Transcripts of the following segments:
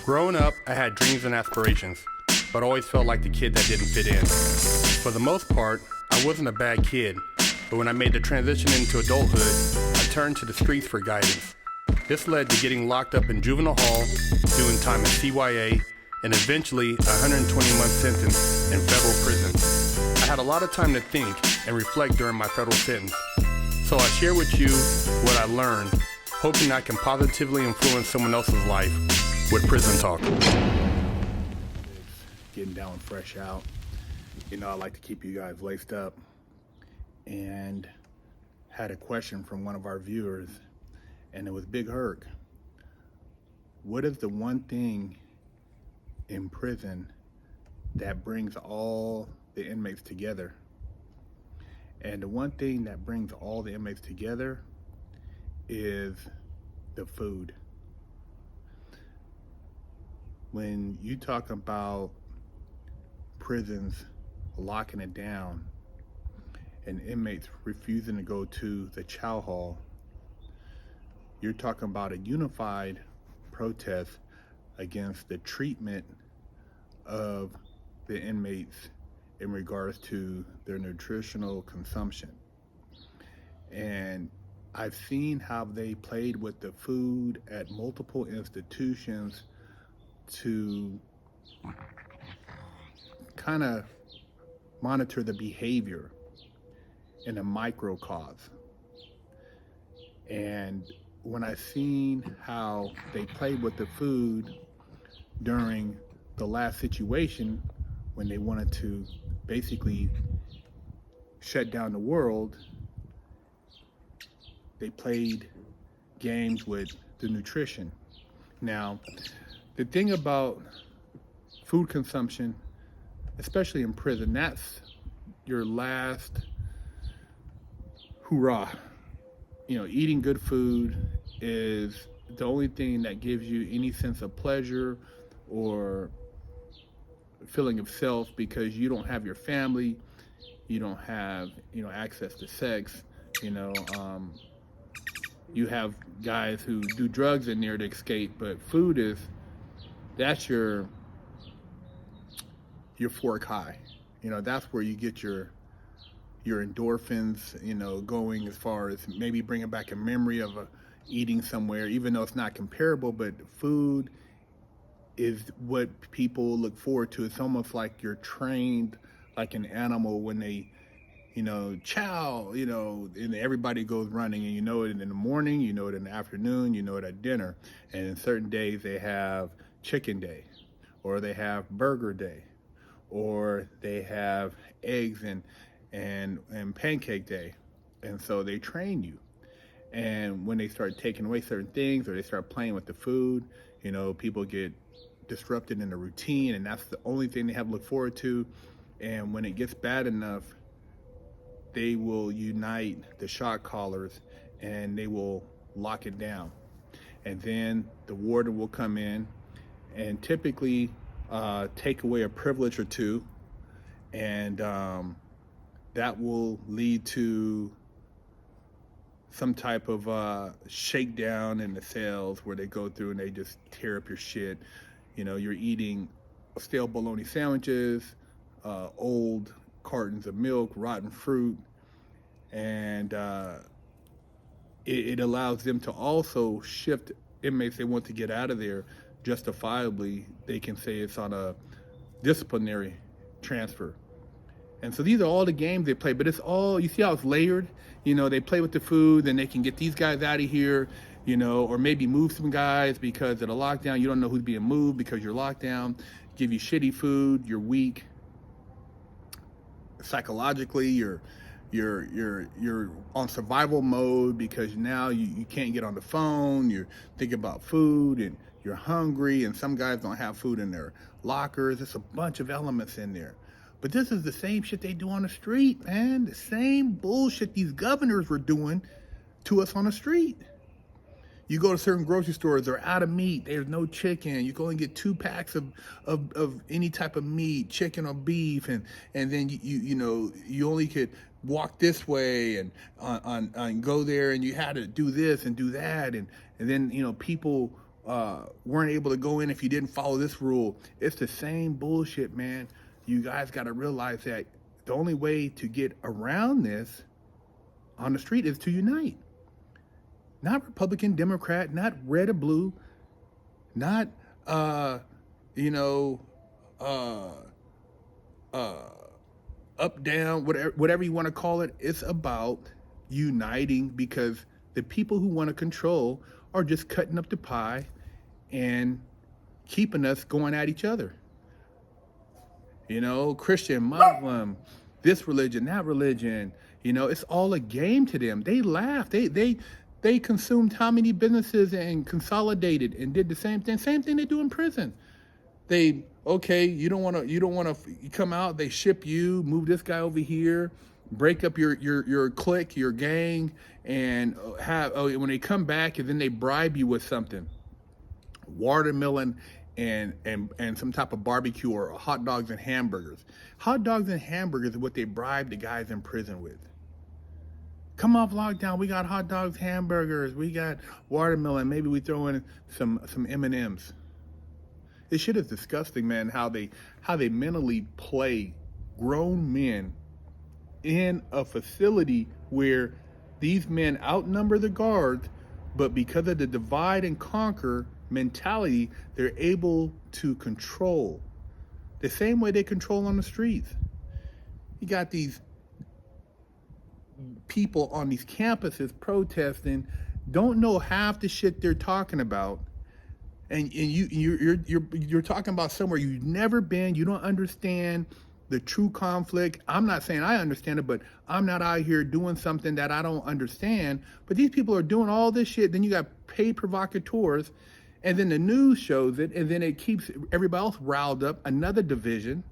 Growing up, I had dreams and aspirations, but always felt like the kid that didn't fit in. For the most part, I wasn't a bad kid, but when I made the transition into adulthood, I turned to the streets for guidance. This led to getting locked up in juvenile hall, doing time in CYA, and eventually a 120-month sentence in federal prison. I had a lot of time to think and reflect during my federal sentence, so I share with you what I learned, hoping I can positively influence someone else's life with Prison Talk. Getting down fresh out. You know, I like to keep you guys laced up. And had a question from one of our viewers, and it was Big Herc. What is the one thing in prison that brings all the inmates together? And the one thing that brings all the inmates together is the food. When you talk about prisons locking it down and inmates refusing to go to the chow hall, you're talking about a unified protest against the treatment of the inmates in regards to their nutritional consumption. And I've seen how they played with the food at multiple institutions to kind of monitor the behavior in a microcosm. And when I seen how they played with the food during the last situation, when they wanted to basically shut down the world, they played games with the nutrition. Now, the thing about food consumption, especially in prison, that's your last hurrah. You know, eating good food is the only thing that gives you any sense of pleasure or feeling of self, because you don't have your family, you don't have, access to sex, you have guys who do drugs in there to escape, but food that's your fork high. That's where you get your endorphins, going, as far as maybe bringing back a memory of eating somewhere, even though it's not comparable. But food is what people look forward to. It's almost like you're trained like an animal when they, chow, and everybody goes running, and you know it in the morning, you know it in the afternoon, you know it at dinner. And in certain days they have chicken day, or they have burger day, or they have eggs and pancake day. And so they train you. And when they start taking away certain things, or they start playing with the food, people get disrupted in the routine, and that's the only thing they have to look forward to. And when it gets bad enough, they will unite the shot callers and they will lock it down. And then the warden will come in and typically take away a privilege or two, and that will lead to some type of shakedown in the cells, where they go through and they just tear up your shit. You're eating stale bologna sandwiches, old cartons of milk, rotten fruit, and it allows them to also shift inmates they want to get out of there. Justifiably, they can say it's on a disciplinary transfer. And so these are all the games they play, but it's all, you see how it's layered? They play with the food, then they can get these guys out of here, or maybe move some guys because of the lockdown. You don't know who's being moved because you're locked down. Give you shitty food, you're weak. Psychologically, you're on survival mode, because now you can't get on the phone. You're thinking about food, and you're hungry, and some guys don't have food in their lockers. There's a bunch of elements in there. But this is the same shit they do on the street, man. The same bullshit these governors were doing to us on the street. You go to certain grocery stores, they're out of meat. There's no chicken. You go and get 2 packs of any type of meat, chicken or beef, and then you only could walk this way and go there, and you had to do this and do that, and then people weren't able to go in if you didn't follow this rule. It's the same bullshit, man. You guys got to realize that the only way to get around this on the street is to unite. Not Republican, Democrat, not red or blue, not, you know, up, down, whatever you want to call it. It's about uniting, because the people who want to control are just cutting up the pie and keeping us going at each other. You know, Christian, Muslim, this religion, that religion, you know, it's all a game to them. They laugh. They consumed how many businesses and consolidated and did the same thing they do in prison. They, okay, you don't want to come out, they ship you, move this guy over here, break up your clique, your gang, and when they come back, and then they bribe you with something, watermelon and some type of barbecue, or hot dogs and hamburgers. Hot dogs and hamburgers is what they bribe the guys in prison with. Come off lockdown, we got hot dogs, hamburgers, we got watermelon, maybe we throw in some M&Ms. This shit is disgusting, man, how they mentally play grown men in a facility where these men outnumber the guards, but because of the divide and conquer mentality, they're able to control the same way they control on the streets. You got these people on these campuses protesting, don't know half the shit they're talking about, and you're talking about somewhere you've never been. You don't understand the true conflict. I'm not saying I understand it, but I'm not out here doing something that I don't understand. But these people are doing all this shit. Then you got paid provocateurs, and then the news shows it, and then it keeps everybody else riled up. Another division.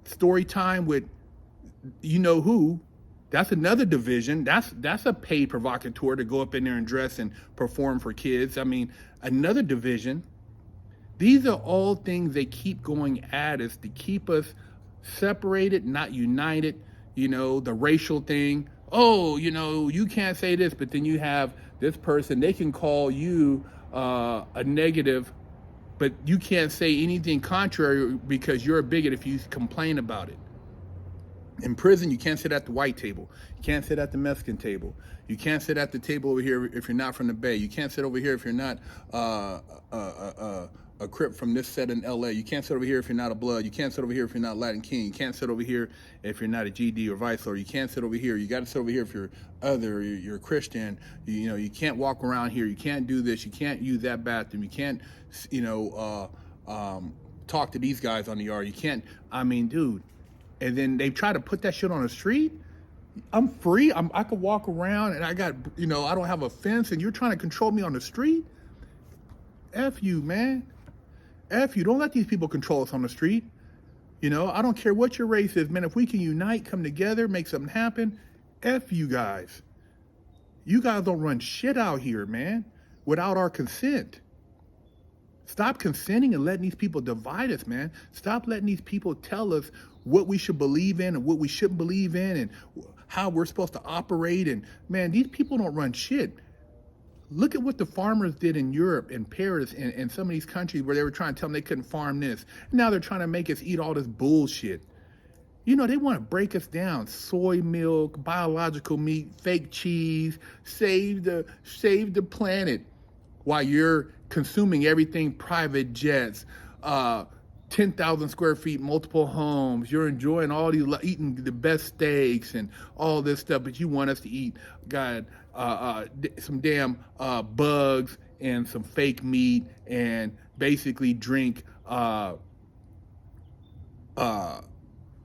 Story time with you know who. That's another division. That's a paid provocateur to go up in there and dress and perform for kids. I mean, another division. These are all things they keep going at us to keep us separated, not united. You know, the racial thing. Oh, you know, you can't say this, but then you have this person, they can call you a negative, but you can't say anything contrary because you're a bigot if you complain about it. In prison, you can't sit at the white table. You can't sit at the Mexican table. You can't sit at the table over here if you're not from the Bay. You can't sit over here if you're not a Crip from this set in LA. You can't sit over here if you're not a Blood. You can't sit over here if you're not Latin King. You can't sit over here if you're not a GD or Vice Lord. You can't sit over here. You got to sit over here if you're other, you're a Christian. You know, you can't walk around here. You can't do this. You can't use that bathroom. You can't, you know, talk to these guys on the yard. You can't, I mean, dude. And then they try to put that shit on the street. I'm free. I could walk around and I got, you know, I don't have a fence, and you're trying to control me on the street? F you, man. F you. Don't let these people control us on the street. You know, I don't care what your race is, man. If we can unite, come together, make something happen, F you guys. You guys don't run shit out here, man, without our consent. Stop consenting and letting these people divide us, man. Stop letting these people tell us what we should believe in and what we shouldn't believe in and how we're supposed to operate. And man, these people don't run shit. Look at what the farmers did in Europe and Paris and some of these countries where they were trying to tell them they couldn't farm this. Now they're trying to make us eat all this bullshit. You know, they want to break us down. Soy milk, biological meat, fake cheese, save the planet, while you're consuming everything, private jets, 10,000 square feet, multiple homes. You're enjoying all these, eating the best steaks and all this stuff, but you want us to eat, God, some damn bugs and some fake meat and basically drink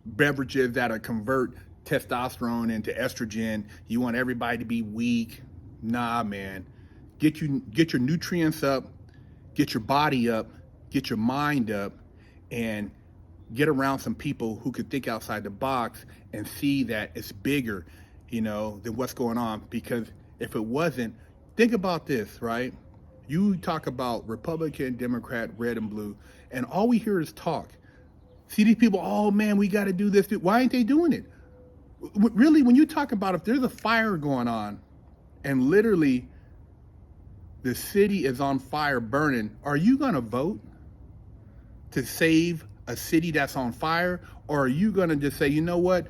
beverages that convert testosterone into estrogen. You want everybody to be weak. Nah, man. Get your nutrients up, get your body up, get your mind up, and get around some people who could think outside the box and see that it's bigger, you know, than what's going on. Because if it wasn't, think about this, right? You talk about Republican, Democrat, red and blue, and all we hear is talk. See these people, oh man, we got to do this. Why ain't they doing it? Really, when you talk about if there's a fire going on and literally the city is on fire burning, are you going to vote to save a city that's on fire? Or are you going to just say, you know what,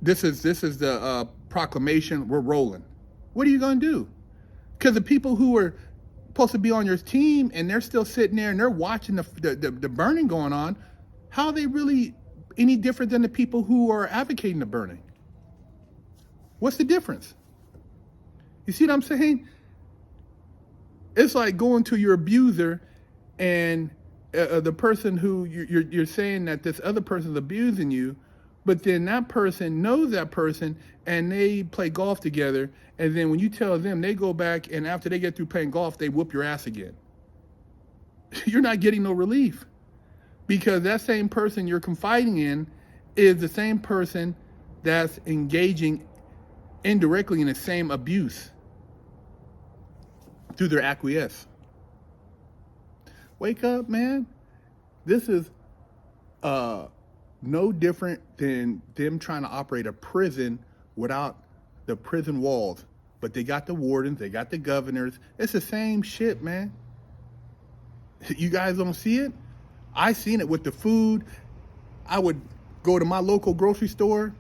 this is the proclamation, we're rolling? What are you going to do? Because the people who are supposed to be on your team and they're still sitting there and they're watching the burning going on, how are they really any different than the people who are advocating the burning? What's the difference? You see what I'm saying? It's like going to your abuser and the person who you're saying that this other person's abusing you, but then that person knows that person and they play golf together, and then when you tell them, they go back and after they get through playing golf, they whoop your ass again. You're not getting no relief, because that same person you're confiding in is the same person that's engaging indirectly in the same abuse through their acquiesce. Wake up, man. This is no different than them trying to operate a prison without the prison walls. But they got the wardens, they got the governors. It's the same shit, man. You guys don't see it? I seen it with the food. I would go to my local grocery store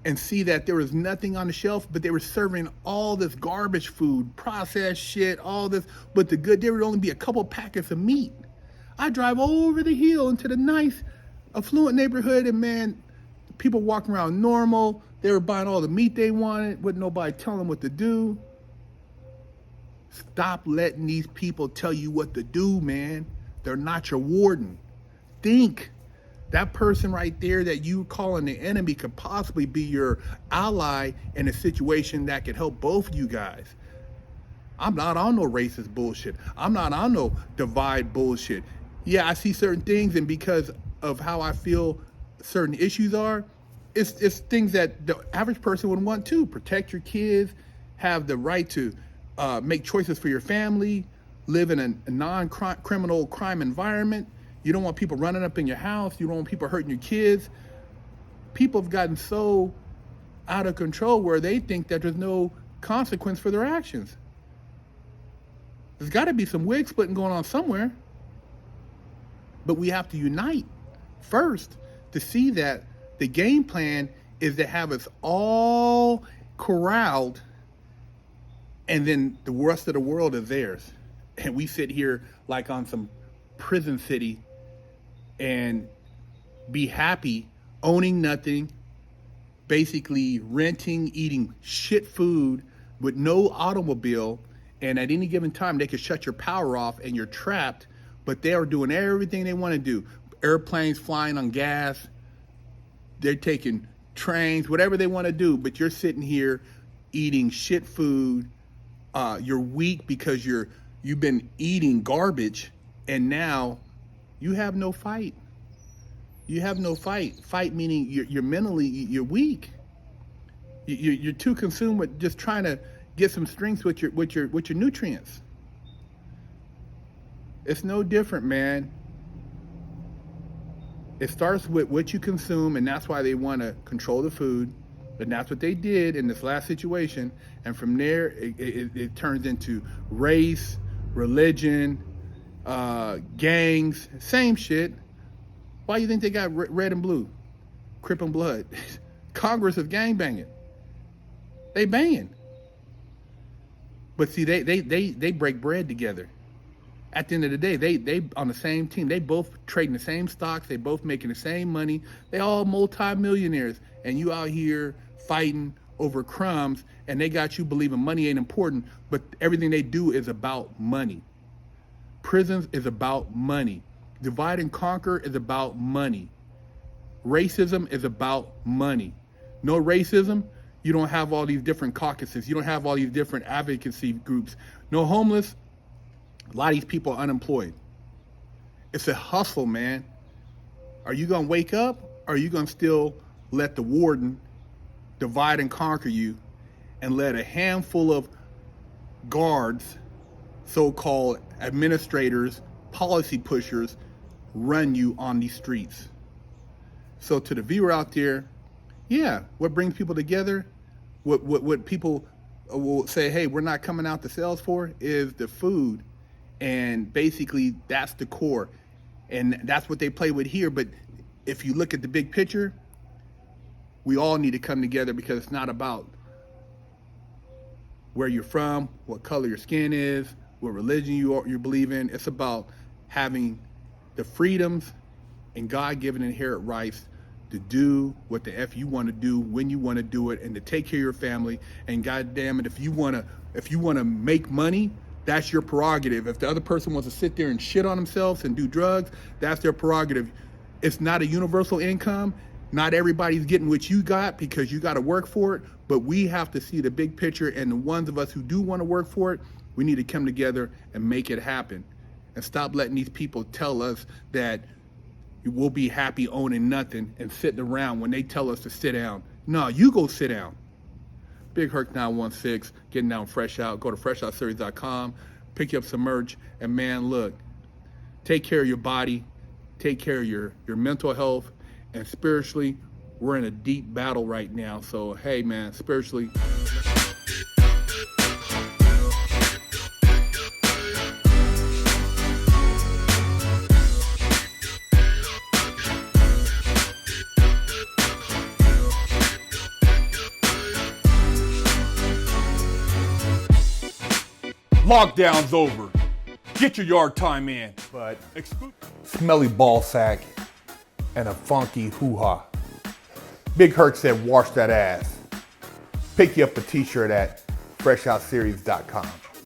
and see that there was nothing on the shelf, but they were serving all this garbage food, processed shit, all this. But there would only be a couple packets of meat. I drive over the hill into the nice, affluent neighborhood, and man, people walking around normal. They were buying all the meat they wanted, with nobody telling them what to do. Stop letting these people tell you what to do, man. They're not your warden. Think. That person right there that you calling the enemy could possibly be your ally in a situation that could help both of you guys. I'm not on no racist bullshit. I'm not on no divide bullshit. Yeah, I see certain things, and because of how I feel certain issues are, it's things that the average person would want to. Protect your kids, have the right to make choices for your family, live in a non-criminal crime environment. You don't want people running up in your house. You don't want people hurting your kids. People have gotten so out of control where they think that there's no consequence for their actions. There's got to be some wig splitting going on somewhere. But we have to unite first to see that the game plan is to have us all corralled, and then the rest of the world is theirs. And we sit here like on some prison city and be happy owning nothing, basically renting, eating shit food with no automobile, and at any given time they could shut your power off and you're trapped, but they are doing everything they want to do. Airplanes flying on gas, they're taking trains, whatever they want to do, but you're sitting here eating shit food. You're weak because you've been eating garbage, and now you have no fight. You have no fight. Fight meaning you're mentally, you're weak. You're too consumed with just trying to get some strength with your nutrients. It's no different, man. It starts with what you consume, and that's why they want to control the food. And that's what they did in this last situation. And from there, it turns into race, religion, gangs, same shit. Why do you think they got red and blue? Crip and blood. Congress is gang banging. They banging. But see, they break bread together. At the end of the day, they on the same team. They both trading the same stocks. They both making the same money. They all multi-millionaires. And you out here fighting over crumbs, and they got you believing money ain't important, but everything they do is about money. Prisons is about money. Divide and conquer is about money. Racism is about money. No racism, you don't have all these different caucuses. You don't have all these different advocacy groups. No homeless, a lot of these people are unemployed. It's a hustle, man. Are you going to wake up, or are you going to still let the warden divide and conquer you and let a handful of guards, so-called administrators, policy pushers, run you on these streets? So to the viewer out there, yeah, what brings people together, what people will say, hey, we're not coming out to sales for is the food. And basically that's the core. And that's what they play with here. But if you look at the big picture, we all need to come together, because it's not about where you're from, what color your skin is, what religion you believe in. It's about having the freedoms and God-given inherent rights to do what the F you want to do when you want to do it, and to take care of your family. And God damn it, if you want to make money, that's your prerogative. If the other person wants to sit there and shit on themselves and do drugs, that's their prerogative. It's not a universal income. Not everybody's getting what you got, because you got to work for it. But we have to see the big picture, and the ones of us who do want to work for it, we need to come together and make it happen. And stop letting these people tell us that we'll be happy owning nothing and sitting around when they tell us to sit down. No, you go sit down. Big Herc 916, getting down fresh out. Go to freshoutseries.com, pick you up some merch, and man, look, take care of your body, take care of your mental health, and spiritually, we're in a deep battle right now. So, hey man, spiritually, Lockdown's over. Get your yard time in. But smelly ball sack and a funky hoo-ha. Big Herc said, wash that ass. Pick you up a t-shirt at freshoutseries.com.